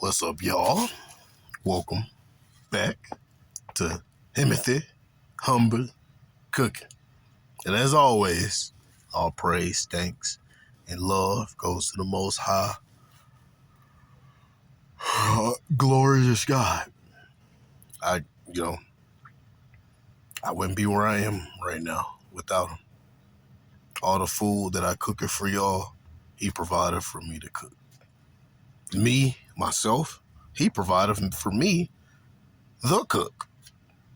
What's up, y'all? Welcome back to Himothy Humble Cooking. And as always, all praise, thanks, and love goes to the Most High, glorious God. I wouldn't be where I am right now without him. All the food that I cook for y'all, he provided for me to cook. Myself, he provided for me, the cook.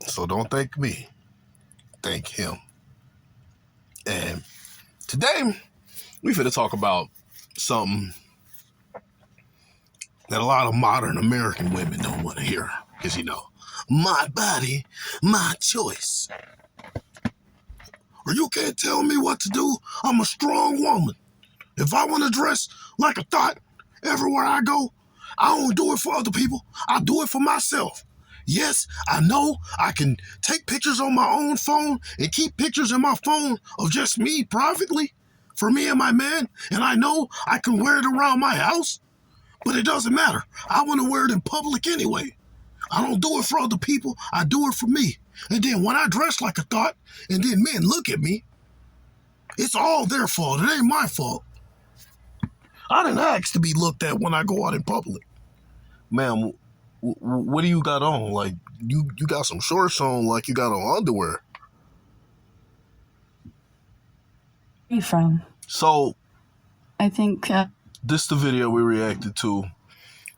So don't thank me, thank him. And today, we finna talk about something that a lot of modern American women don't want to hear. Because, my body, my choice. Or you can't tell me what to do. I'm a strong woman. If I want to dress like a thot everywhere I go, I don't do it for other people. I do it for myself. Yes, I know I can take pictures on my own phone and keep pictures in my phone of just me privately for me and my man. And I know I can wear it around my house, but it doesn't matter. I want to wear it in public anyway. I don't do it for other people. I do it for me. And then when I dress like a thot and then men look at me, it's all their fault. It ain't my fault. I didn't ask to be looked at when I go out in public. Ma'am, what do you got on? Like, you got some shorts on like you got on underwear. Where are you from? So, I think this is the video we reacted to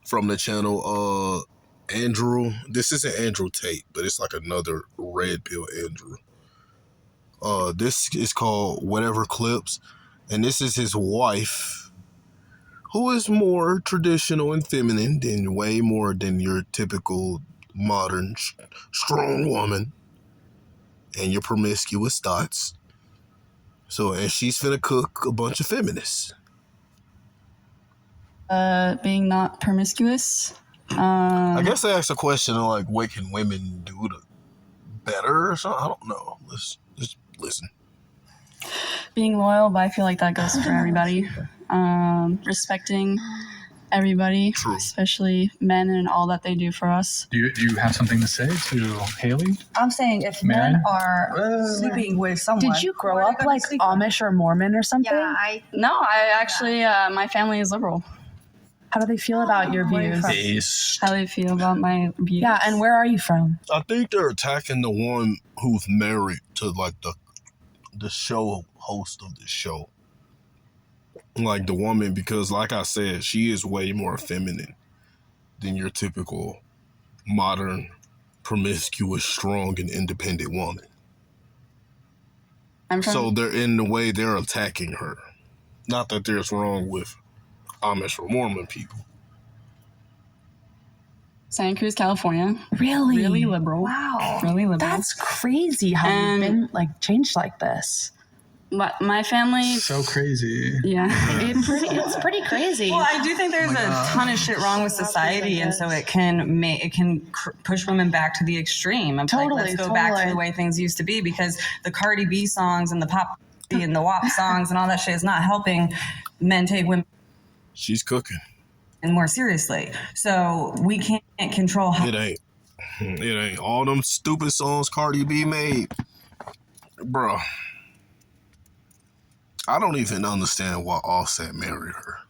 from the channel Andrew. This isn't Andrew Tate, but it's like another red pill Andrew. This is called Whatever Clips, and this is his wife, who is more traditional and feminine than way more than your typical modern strong woman and your promiscuous thoughts. So, and she's finna cook a bunch of feminists. being not promiscuous. I guess they asked a question of like, what can women do to better or something? I don't know. Let's just listen. Being loyal, but I feel like that goes for everybody. Respecting everybody, True. Especially men and all that they do for us. Do you have something to say to Haley? I'm saying if Man. men are sleeping with someone. Did you grow up like Amish or Mormon or something? Yeah, No, I actually, my family is liberal. How do they feel about your views? Based. How do they feel about my views? Yeah, and where are you from? I think they're attacking the one who's married to like the show host of the show. Like the woman, because like I said, she is way more feminine than your typical modern, promiscuous, strong, and independent woman. So they're in the way they're attacking her. Not that there's wrong with Amish or Mormon people. Santa Cruz, California. Really? Really liberal. Wow. Really liberal. That's crazy how you've been like changed like this. My family. So crazy. Yeah. It's pretty crazy. Well, I do think there's a ton of shit wrong with society, and so it can push women back to the extreme. Of Totally, let's go back to the way things used to be, because the Cardi B songs and the pop and the WAP songs and all that shit is not helping men take women. She's cooking. And more seriously. So we can't control how. It ain't. All them stupid songs Cardi B made. Bruh. I don't even understand why Offset married her.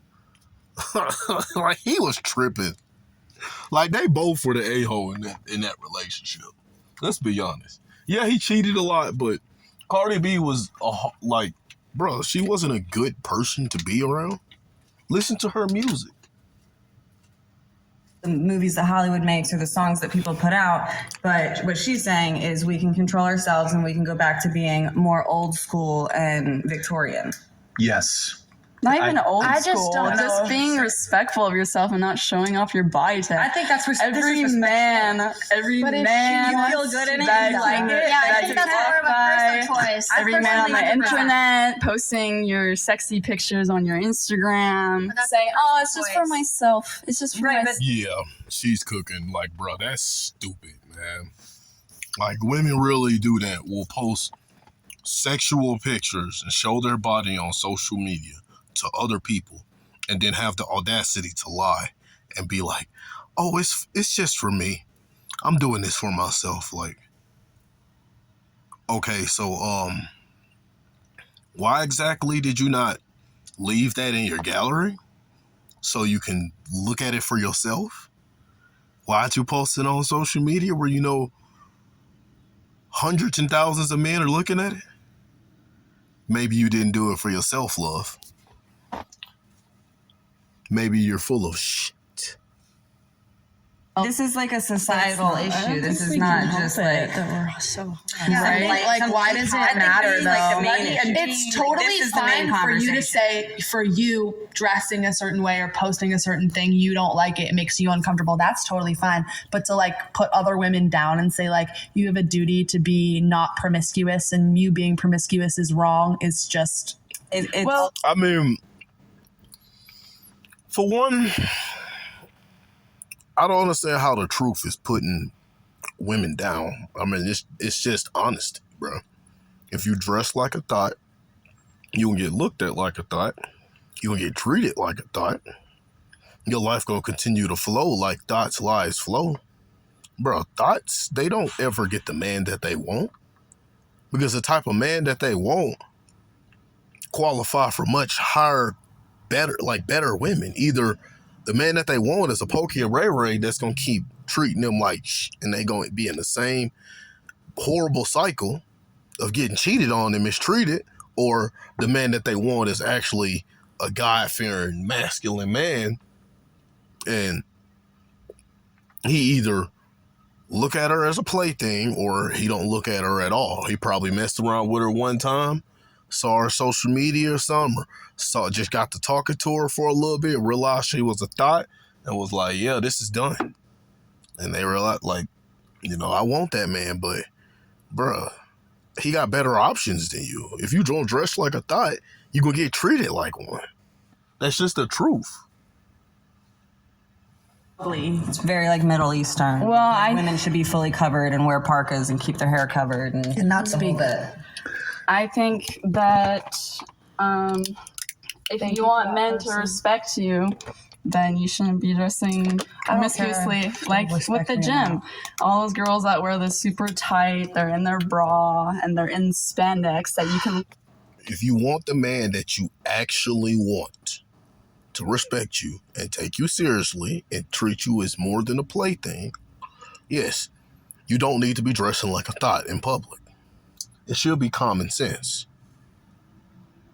Like, he was tripping. Like, they both were the a-hole in that relationship. Let's be honest. Yeah, he cheated a lot, but Cardi B was, bro, she wasn't a good person to be around. Listen to her music. The movies that Hollywood makes or the songs that people put out, but what she's saying is we can control ourselves and we can go back to being more old school and Victorian. Yes. Not even old I just school. don't know. Just being respectful of yourself and not showing off your body type. I think that's every man. But if You feel good in it, that you like it. Yeah, I that think that's more of a personal choice. Every man on the internet posting your sexy pictures on your Instagram, saying, "Oh, it's just for myself. It's just for myself." Yeah, she's cooking. Like, bro, that's stupid, man. Like, women really do that. Will post sexual pictures and show their body on social media to other people and then have the audacity to lie and be like, oh, it's just for me. I'm doing this for myself. Like, okay, so why exactly did you not leave that in your gallery so you can look at it for yourself? Why'd you post it on social media where you know hundreds and thousands of men are looking at it? Maybe you didn't do it for your self-love. Maybe you're full of shit. This is like a societal issue. This is not just like that we're so Yeah, right. Like why does it matter though? It's Totally fine for you to say, for you dressing a certain way or posting a certain thing, you don't like it, it makes you uncomfortable. That's totally fine. But to like put other women down and say like you have a duty to be not promiscuous and you being promiscuous is wrong is just well. I mean, for one, I don't understand how the truth is putting women down. I mean, it's just honesty, bro. If you dress like a thot, you gonna get looked at like a thot. You gonna get treated like a thot. Your life gonna continue to flow like thots' lives flow. Bro, thots, they don't ever get the man that they want. Because the type of man that they want qualify for much higher, better women. Either the man that they want is a Pokey or Ray Ray that's going to keep treating them like shh, and they going to be in the same horrible cycle of getting cheated on and mistreated, or the man that they want is actually a God-fearing, masculine man, and he either look at her as a plaything or he don't look at her at all. He probably messed around with her one time, saw her social media or something, or just got to talking to her for a little bit, realized she was a thot, and was like, yeah, this is done. And they realized, like, you know, I want that man, but bruh, he got better options than you. If you don't dress like a thot, you gonna get treated like one. That's just the truth. It's very like Middle Eastern. Well, women should be fully covered and wear parkas and keep their hair covered and not speak it. I think that if you want men to respect you, then you shouldn't be dressing promiscuously like with the gym. All those girls that wear the super tight, they're in their bra and they're in spandex that you can. If you want the man that you actually want to respect you and take you seriously and treat you as more than a plaything, yes, you don't need to be dressing like a thot in public. It should be common sense.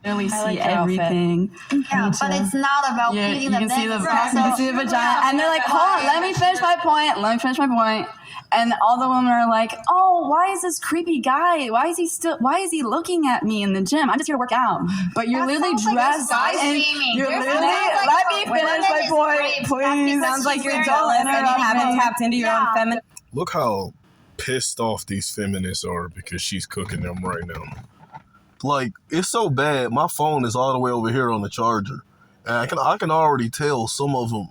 Really see everything. Yeah, but it's not about Yeah, feeding you the can see the business. you can see the vagina, and they're like, "Hold on, let me finish my point." And all the women are like, "Oh, why is this creepy guy? Why is he looking at me in the gym? I'm just here to work out." But you're literally dressed, and you're literally. Let me finish my point, please. Sounds like you're jealous and you haven't tapped into your own feminine. Look how pissed off these feminists are because she's cooking them right now. Like, it's so bad. My phone is all the way over here on the charger. And I can already tell some of them,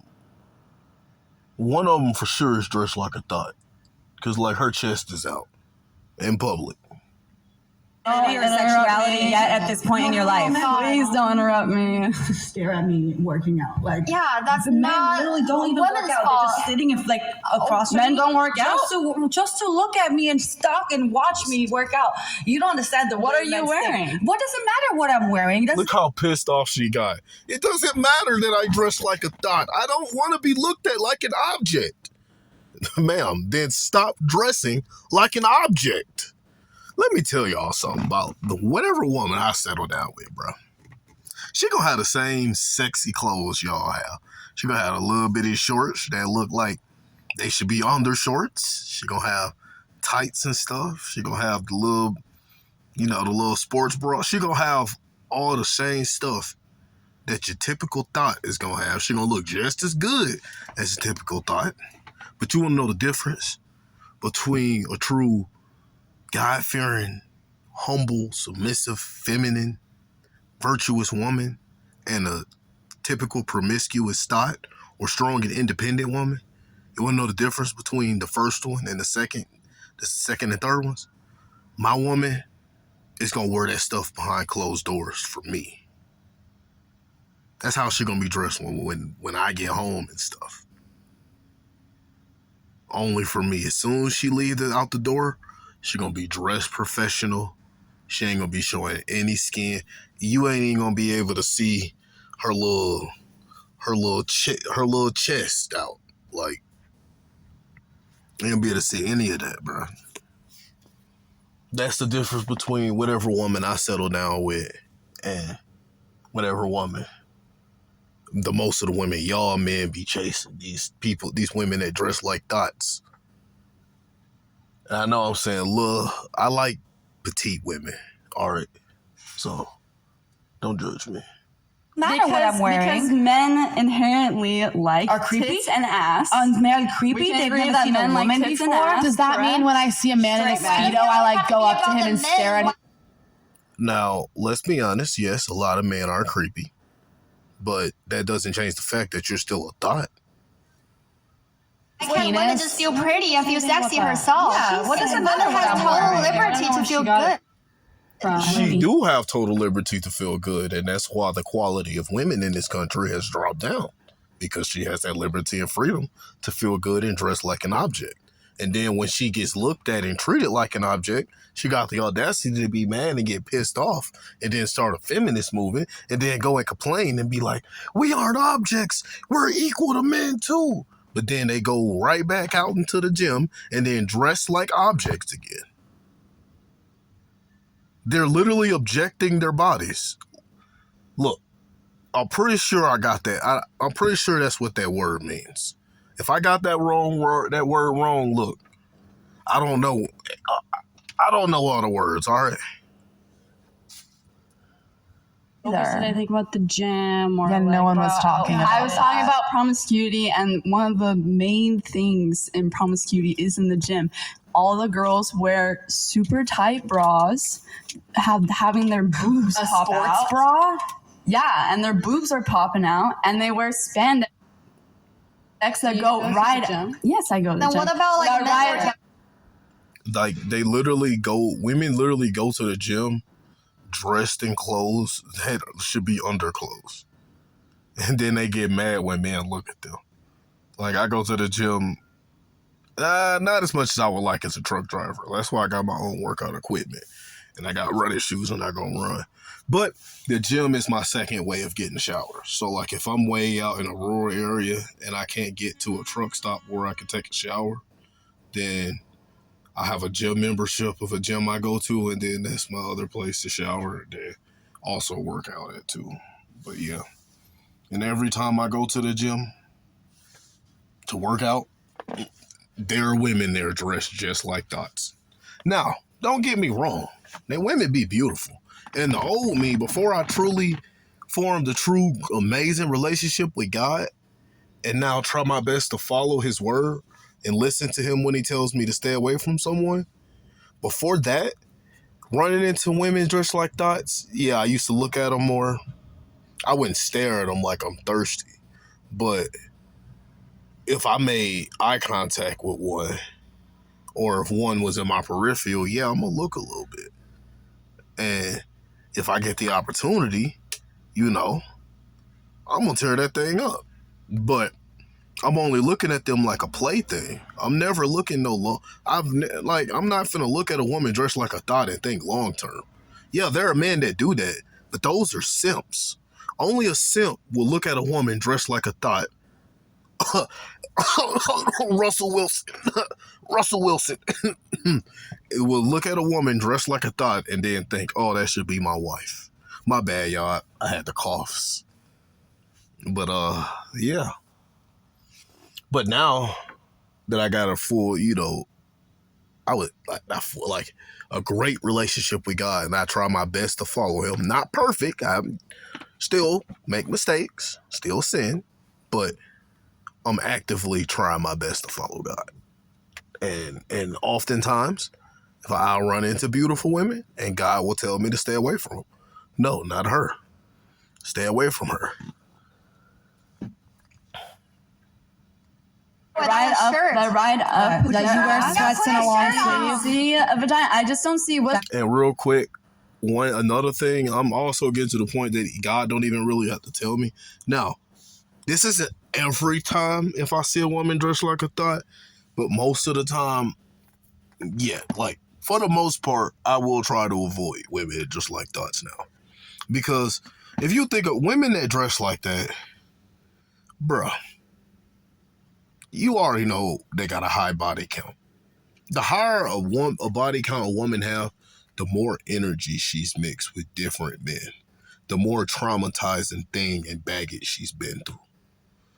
one of them for sure is dressed like a thot. Because, like, her chest is out in public. Your sexuality yet at this point in your life. Please don't interrupt me. Stare at me working out. Like Yeah, that's the men not literally don't even work women's out. fault. They're just sitting and like across Men from me don't work out. just to look at me and stalk and watch me work out. You don't understand the What way are you men wearing? think. What does it matter what I'm wearing? Look how pissed off she got. It doesn't matter that I dress like a thot. I don't want to be looked at like an object. Ma'am, then stop dressing like an object. Let me tell y'all something about whatever woman I settle down with, bro. She gonna have the same sexy clothes y'all have. She gonna have a little bitty shorts that look like they should be undershorts. She gonna have tights and stuff. She gonna have the little, the little sports bra. She gonna have all the same stuff that your typical thot is gonna have. She gonna look just as good as a typical thot. But you wanna know the difference between a true God-fearing, humble, submissive, feminine, virtuous woman and a typical promiscuous thot or strong and independent woman? You want to know the difference between the first one and the second and third ones? My woman is going to wear that stuff behind closed doors for me. That's how she going to be dressed when I get home and stuff. only for me. As soon as she leaves out the door, she gonna be dressed professional. She ain't gonna be showing any skin. You ain't even gonna be able to see her little chest out. Like, you ain't gonna be able to see any of that, bro. That's the difference between whatever woman I settle down with and whatever woman. The most of the women y'all men be chasing, these women that dress like thots. And I know I'm saying, look, I like petite women, all right? So, don't judge me. Matter what I'm wearing. Because men inherently like Are creepy? tits and ass. Men are creepy. We can They've agree never that seen a men like woman tits and before. ass. Does that mean when I see a man in a Straight Speedo, I like go up to him and stare at him? Now, let's be honest. Yes, a lot of men are creepy. But that doesn't change the fact that you're still a thought. Why can't women just feel pretty and feel sexy herself? Yeah, what does it matter Women what has I'm total wearing? liberty to feel good. She do have total liberty to feel good, and that's why the quality of women in this country has dropped down, because she has that liberty and freedom to feel good and dress like an object. And then when she gets looked at and treated like an object, she got the audacity to be mad and get pissed off and then start a feminist movement and then go and complain and be like, we aren't objects. We're equal to men too. But then they go right back out into the gym and then dress like objects again. They're literally objecting their bodies. Look, I'm pretty sure I got that. I'm pretty sure that's what that word means. If I got that word wrong, look, I don't know. I don't know all the words, all right? What did I think about the gym? Or Yeah, no one was talking about I was talking about promiscuity, and one of the main things in promiscuity is in the gym. All the girls wear super tight bras, having their boobs pop sports out. bra? Yeah, and their boobs are popping out, and they wear spandex that go right. Yes, I go to the Then gym. what about like That men right- working Like, women literally go to the gym dressed in clothes that should be underclothes. And then they get mad when men look at them. Like, I go to the gym, not as much as I would like as a truck driver. That's why I got my own workout equipment. And I got running shoes when I go run. But the gym is my second way of getting showers. So, like, if I'm way out in a rural area and I can't get to a truck stop where I can take a shower, then I have a gym membership of a gym I go to, and then that's my other place to shower and then also work out at too. But yeah. And every time I go to the gym to work out, there are women there dressed just like thots. Now, don't get me wrong. They women be beautiful. And the old me, before I truly formed a true amazing relationship with God, and now try my best to follow his word and listen to him when he tells me to stay away from someone. Before that, running into women dressed like thots, yeah, I used to look at them more. I wouldn't stare at them like I'm thirsty. But if I made eye contact with one, or if one was in my peripheral, yeah, I'm going to look a little bit. And if I get the opportunity, I'm going to tear that thing up. But I'm only looking at them like a plaything. I'm never looking I'm not finna look at a woman dressed like a thot and think long term. Yeah, there are men that do that, but those are simps. Only a simp will look at a woman dressed like a thot. Russell Wilson. It will look at a woman dressed like a thot and then think, oh, that should be my wife. My bad, y'all. I had the coughs. But, yeah. But now that I got a full, a great relationship with God, and I try my best to follow him. Not perfect. I still make mistakes, still sin, but I'm actively trying my best to follow God. And oftentimes, if I'll run into beautiful women, and God will tell me to stay away from them. No, not her. Stay away from her. Ride up. That you wear sweats and a long sleeve. See a vagina. I just don't see what. And real quick, another thing, I'm also getting to the point that God don't even really have to tell me. Now, this isn't every time if I see a woman dressed like a thot, But most of the time, yeah, like for the most part, I will try to avoid women that dress like thots now. Because if you think of women that dress like that, bruh, you already know they got a high body count. The higher a body count a woman have, the more energy she's mixed with different men. The more traumatizing thing and baggage she's been through.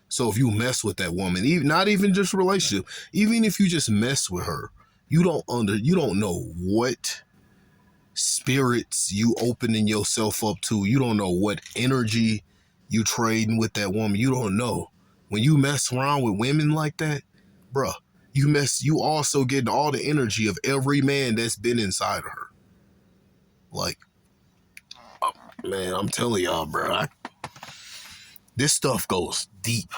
So if you mess with that woman, even not even just relationship, even if you just mess with her, you don't know what spirits you opening yourself up to. You don't know what energy you trading with that woman. You don't know. When you mess around with women like that, bruh, you also getting all the energy of every man that's been inside of her. Like, man, I'm telling y'all, bruh, this stuff goes deep.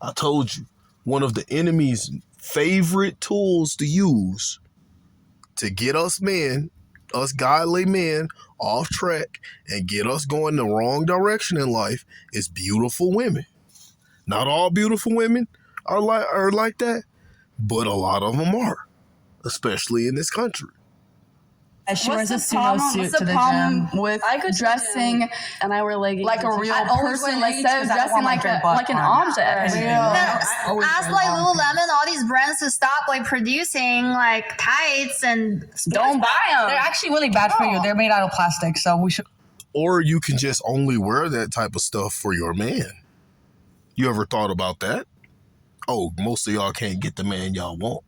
I told you, one of the enemy's favorite tools to use to get us men, us godly men, off track and get us going the wrong direction in life is beautiful women. Not all beautiful women are like that, but a lot of them are, especially in this country. She What's wears a the sumo problem? suit What's to the the problem gym. with I could dressing and I wear leggings. like a real I always person wear instead leggings of 'cause I don't dressing want my like dread butt like an on. object? Ask like Lululemon, all these brands to stop like producing like tights and Don't buy them. They're actually really bad for you. They're made out of plastic, so we should. Or you can just only wear that type of stuff for your man. You ever thought about that? Oh, most of y'all can't get the man y'all want.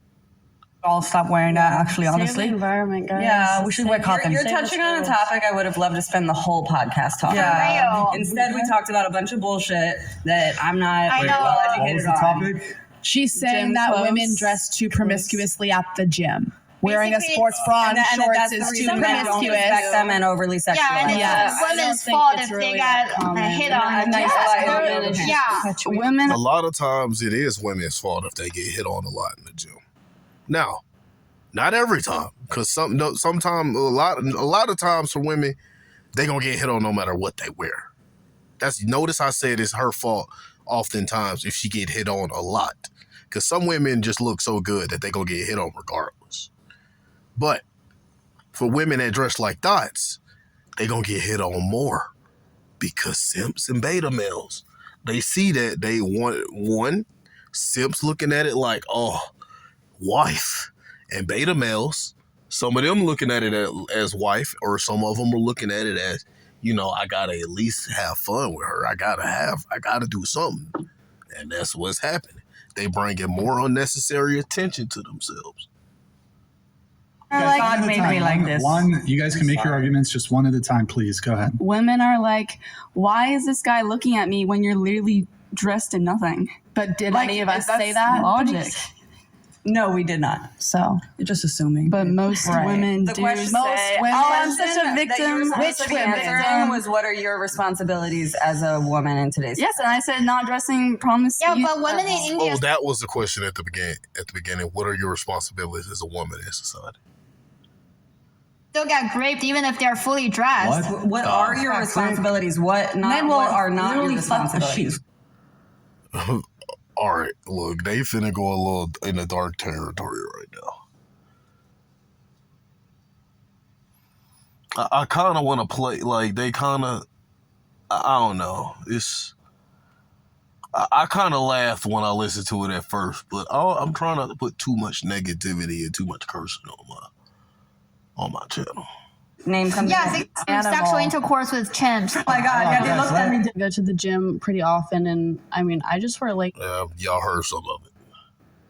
all stop wearing that, actually, honestly. Save the environment, guys. Yeah, we should wear cotton. You're touching on a topic I would have loved to spend the whole podcast talking Yeah. about. For real. Instead, we talked about a bunch of bullshit that I'm not I know. well What was educated the on. topic? She's saying Gym that clothes. women dress too promiscuously at the gym. Wearing a Basically, sports bra and And shorts that's the is too reason men don't respect promiscuous. them and overly sexualize Yeah, and them. it's Yeah. women's think fault it's if really they that got common. hit Yeah, on. a nice lie. Yeah. Women A lot of times it is women's fault if they get hit on a lot in the gym. Now, not every time, because sometimes a lot of times for women, they gonna get hit on no matter what they wear. Notice I said it's her fault oftentimes if she get hit on a lot, because some women just look so good that they gonna get hit on regardless. But for women that dress like thots, they gonna get hit on more because simps and beta males, they see that they want simps looking at it like, oh, wife. And beta males, some of them looking at it as wife, or some of them are looking at it as, I gotta at least have fun with her. I gotta do something. And that's what's happening. They bringing more unnecessary attention to themselves. God made me like this. You guys can make your arguments just one at a time, please. Go ahead. women are like, why is this guy looking at me when you're literally dressed in nothing? But did Like, any of us that's say that? logic. No, we did not. So, You're just assuming. but most Right. women The do question say, women- oh, I'm such a that you were victim. supposed to be answering was, what are your responsibilities as a woman in today's Yes, and I said not dressing promiscuous. Yeah, but women in India Oh, that was the question at the beginning. What are your responsibilities as a woman in society? still get raped even if they're fully dressed. What are your responsibilities? What are not your responsibilities? All right, look, they finna go a little in the dark territory right now. I kind of want to play like they kind of. I don't know. I kind of laughed when I listened to it at first, but I'm trying not to put too much negativity and too much cursing on my channel. Name something. Yes, sexual intercourse with chimps. Oh my God, yeah, they looked at me. I go to the gym pretty often, and I mean, I just wear Y'all heard some of it.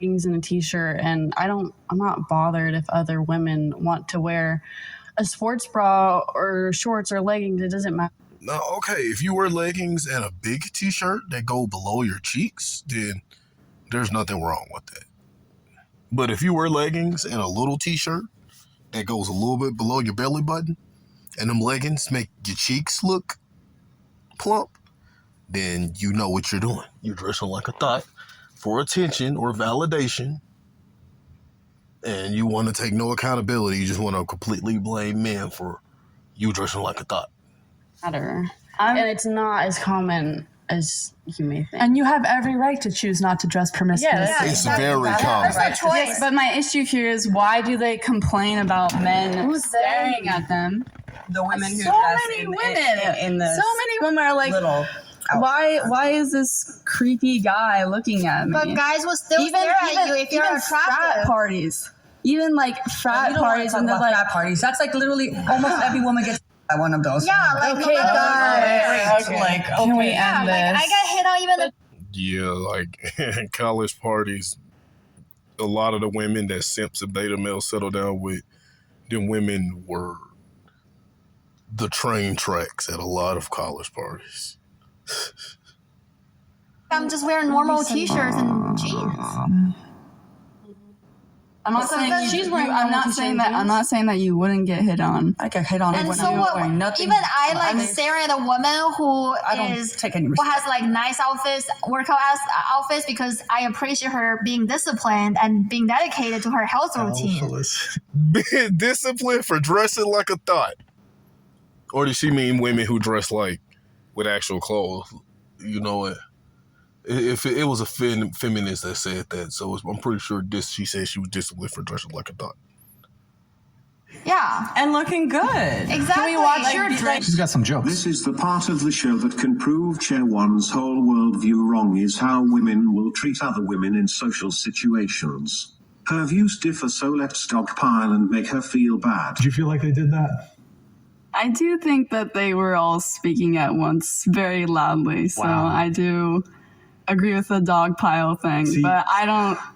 leggings and a t-shirt, and I'm not bothered if other women want to wear a sports bra or shorts or leggings. It doesn't matter. No, okay, if you wear leggings and a big t-shirt that go below your cheeks, then there's nothing wrong with that. But if you wear leggings and a little t-shirt that goes a little bit below your belly button, and them leggings make your cheeks look plump, then you know what you're doing. You're dressing like a thot for attention or validation, and you want to take no accountability. You just want to completely blame men for you dressing like a thot. And it's not as common as you may think. And you have every right to choose not to dress promiscuously. It's very common. Yes, but my issue here is why do they complain about men staring at them? The women who So dress many in, women. in the So many women are like, little. why is this creepy guy looking at me? But guys will still stare at you if you're even attractive. frat parties. Even like frat parties and they're like frat parties. That's like literally almost every woman gets by one of those. Yeah, like Okay, guys. Like, Can we end like, this? I got hit on even the Yeah, like in college parties, a lot of the women that simps and beta males settle down with, them women were the train tracks at a lot of college parties. I'm just wearing normal t-shirts and jeans. I'm not saying she's wearing I'm not saying that I'm not saying that you wouldn't get hit on. I get hit on And when so I'm what? wearing nothing. Even I like staring at a woman who don't take any who has like nice outfits, workout outfits, because I appreciate her being disciplined and being dedicated to her health routine. Being disciplined for dressing like a thot. Or does she mean women who dress like with actual clothes? You know what? If it was a feminist that said that, so I'm pretty sure she said she was disciplined for dressing like a thot. Yeah, and looking good. exactly. Can we watch your drink? She's got some jokes. This is the part of the show that can prove Chair One's whole worldview wrong, is how women will treat other women in social situations. Her views differ, so let's stockpile and make her feel bad. Did you feel like they did that? I do think that they were all speaking at once very loudly. So I do agree with the dog pile thing, but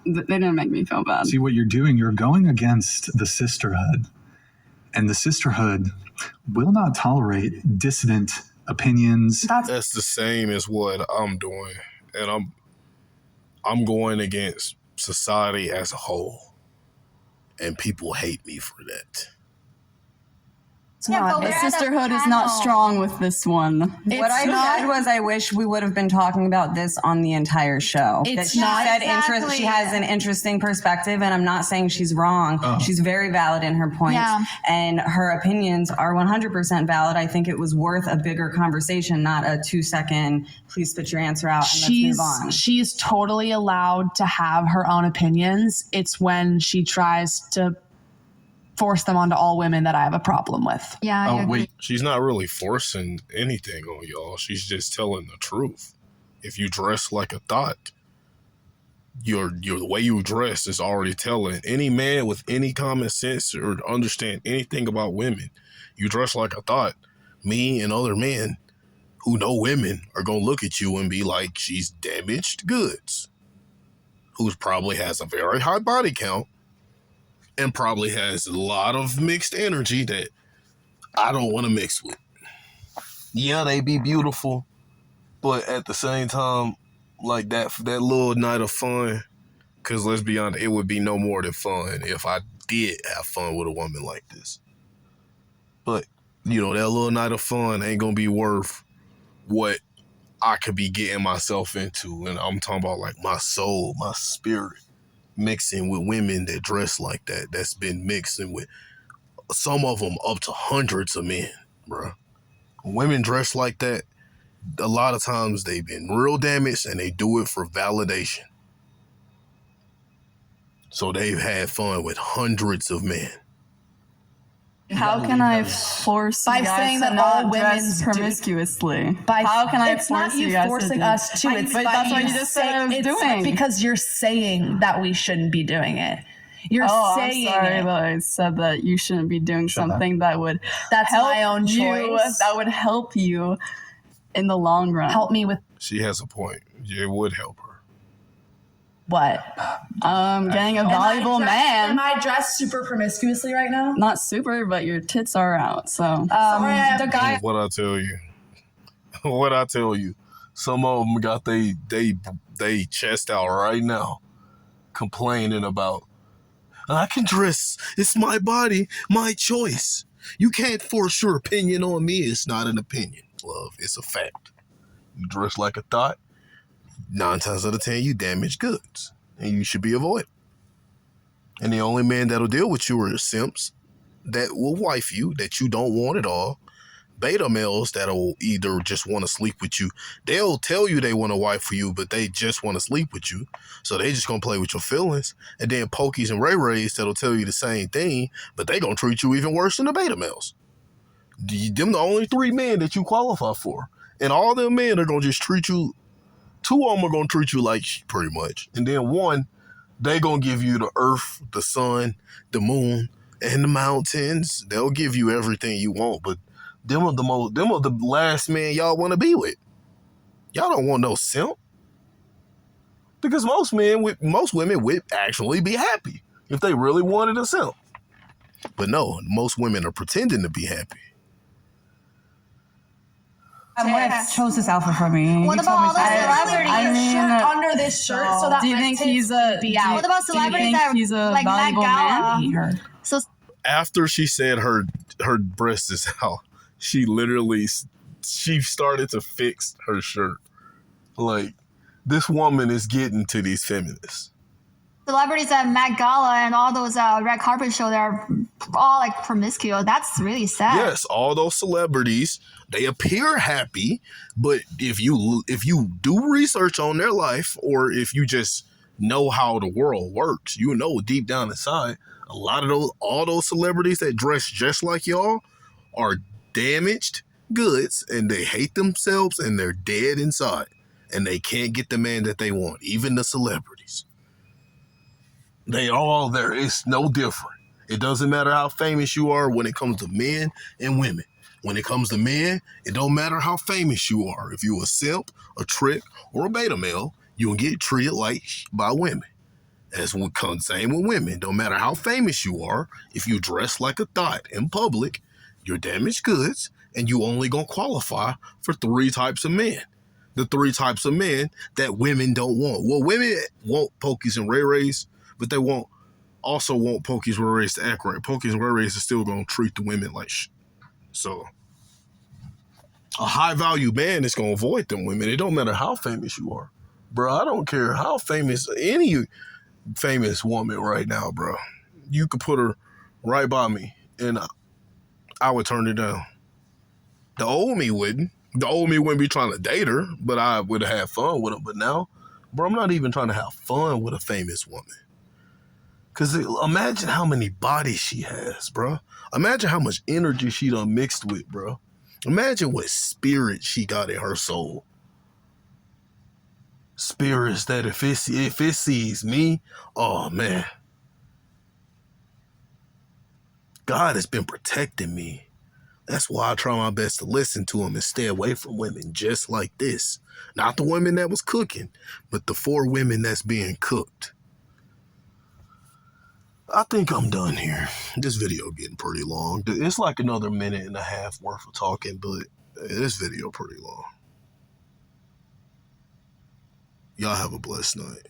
they didn't make me feel bad. See what you're doing? You're going against the sisterhood. And the sisterhood will not tolerate dissident opinions. That's the same as what I'm doing. And I'm going against society as a whole. And people hate me for that. Yeah, but The we're at a sisterhood is not panel. strong with this one. What I said was I wish we would have been talking about this on the entire show. It's she not said exactly. she has an interesting perspective, and I'm not saying she's wrong. She's very valid in her points, Yeah. and her opinions are 100% valid. I think it was worth a bigger conversation, not a 2-second, please spit your answer out and let's move on. She's totally allowed to have her own opinions. It's when she tries to force them onto all women that I have a problem with. Yeah. I Oh, agree. wait. She's not really forcing anything on y'all. She's just telling the truth. If you dress like a thot, your the way you dress is already telling any man with any common sense or understand anything about women. You dress like a thot, me and other men who know women are gonna look at you and be like, she's damaged goods. Who probably has a very high body count and probably has a lot of mixed energy that I don't want to mix with. Yeah, they be beautiful, but at the same time, like that little night of fun, because let's be honest, it would be no more than fun if I did have fun with a woman like this. But, you know, that little night of fun ain't going to be worth what I could be getting myself into. And I'm talking about like my soul, my spirit, mixing with women that dress like that. That's been mixing with some of them up to hundreds of men, bro. Women dress like that, a lot of times they've been real damaged and they do it for validation. So they've had fun with hundreds of men. How can I force By you guys saying to that not all dress women's do- promiscuously? By How can I it's force not you guys forcing to do us to. It's but by that's what you just said I was doing. Because you're saying that we shouldn't be doing it. You're saying I'm sorry it. that I said that you shouldn't be doing something that would That's help my own you, choice. that would help you in the long run. Help me with She has a point. Yeah, it would help her. what? Getting a valuable man. Am I dressed super promiscuously right now? Not super, but your tits are out. So The guy. What I tell you. What I tell you. Some of them got they chest out right now, complaining about, I can dress. It's my body, my choice. You can't force your opinion on me. It's not an opinion, love. It's a fact. You dress like a thot, 9 times out of 10, you damage goods. And you should be avoided. And the only men that'll deal with you are simps that will wife you, that you don't want at all, beta males that'll either just want to sleep with you. They'll tell you they want a wife for you, but they just want to sleep with you. So they just gonna play with your feelings. And then pokies and ray-rays that'll tell you the same thing, but they gonna treat you even worse than the beta males. Them the only 3 men that you qualify for. And all them men are gonna just treat you, 2 of them are gonna treat you like shit, pretty much. And then 1, they gonna give you the earth, the sun, the moon, and the mountains. They'll give you everything you want, but them are the last men y'all want to be with. Y'all don't want no simp. Because most women would actually be happy if they really wanted a simp. But no, most women are pretending to be happy. My wife chose this outfit for me. What about all the celebrities? I mean, shirt under this shirt so that do you my think tits he's a? be out. What about celebrities that he's a like Met valuable Gala? man? So After she said her breast is out, she started to fix her shirt. Like, this woman is getting to these feminists. celebrities at Met Gala and all those red carpet shows, they're all like promiscuous. That's really sad. Yes, all those celebrities, they appear happy, but if you do research on their life, or if you just know how the world works, you know deep down inside, all those celebrities that dress just like y'all are damaged goods, and they hate themselves, and they're dead inside, and they can't get the man that they want. Even the celebrities, it's no different. It doesn't matter how famous you are when it comes to men and women. When it comes to men, it don't matter how famous you are. If you a simp, a trick, or a beta male, you'll get treated like by women. That's what comes same with women. Don't matter how famous you are, if you dress like a thot in public, you're damaged goods, and you only gonna qualify for 3 types of men. The 3 types of men that women don't want. Well, women want pokies and ray-rays, but they also want pokies and ray-rays to act right. Pokies and ray-rays are still gonna treat the women like shit. So a high-value man is gonna avoid them women. It don't matter how famous you are. Bro, I don't care how famous, any famous woman right now, bro. You could put her right by me, and I would turn it down. The old me wouldn't. The old me wouldn't be trying to date her, but I would have had fun with her. But now, bro, I'm not even trying to have fun with a famous woman. Because imagine how many bodies she has, bro. Imagine how much energy she done mixed with, bro. Imagine what spirit she got in her soul. Spirits that if it sees me, oh man. God has been protecting me. That's why I try my best to listen to him and stay away from women just like this. Not the women that was cooking, but the 4 women that's being cooked. I think I'm done here. This video getting pretty long. It's like another minute and a half worth of talking, but this video pretty long. Y'all have a blessed night.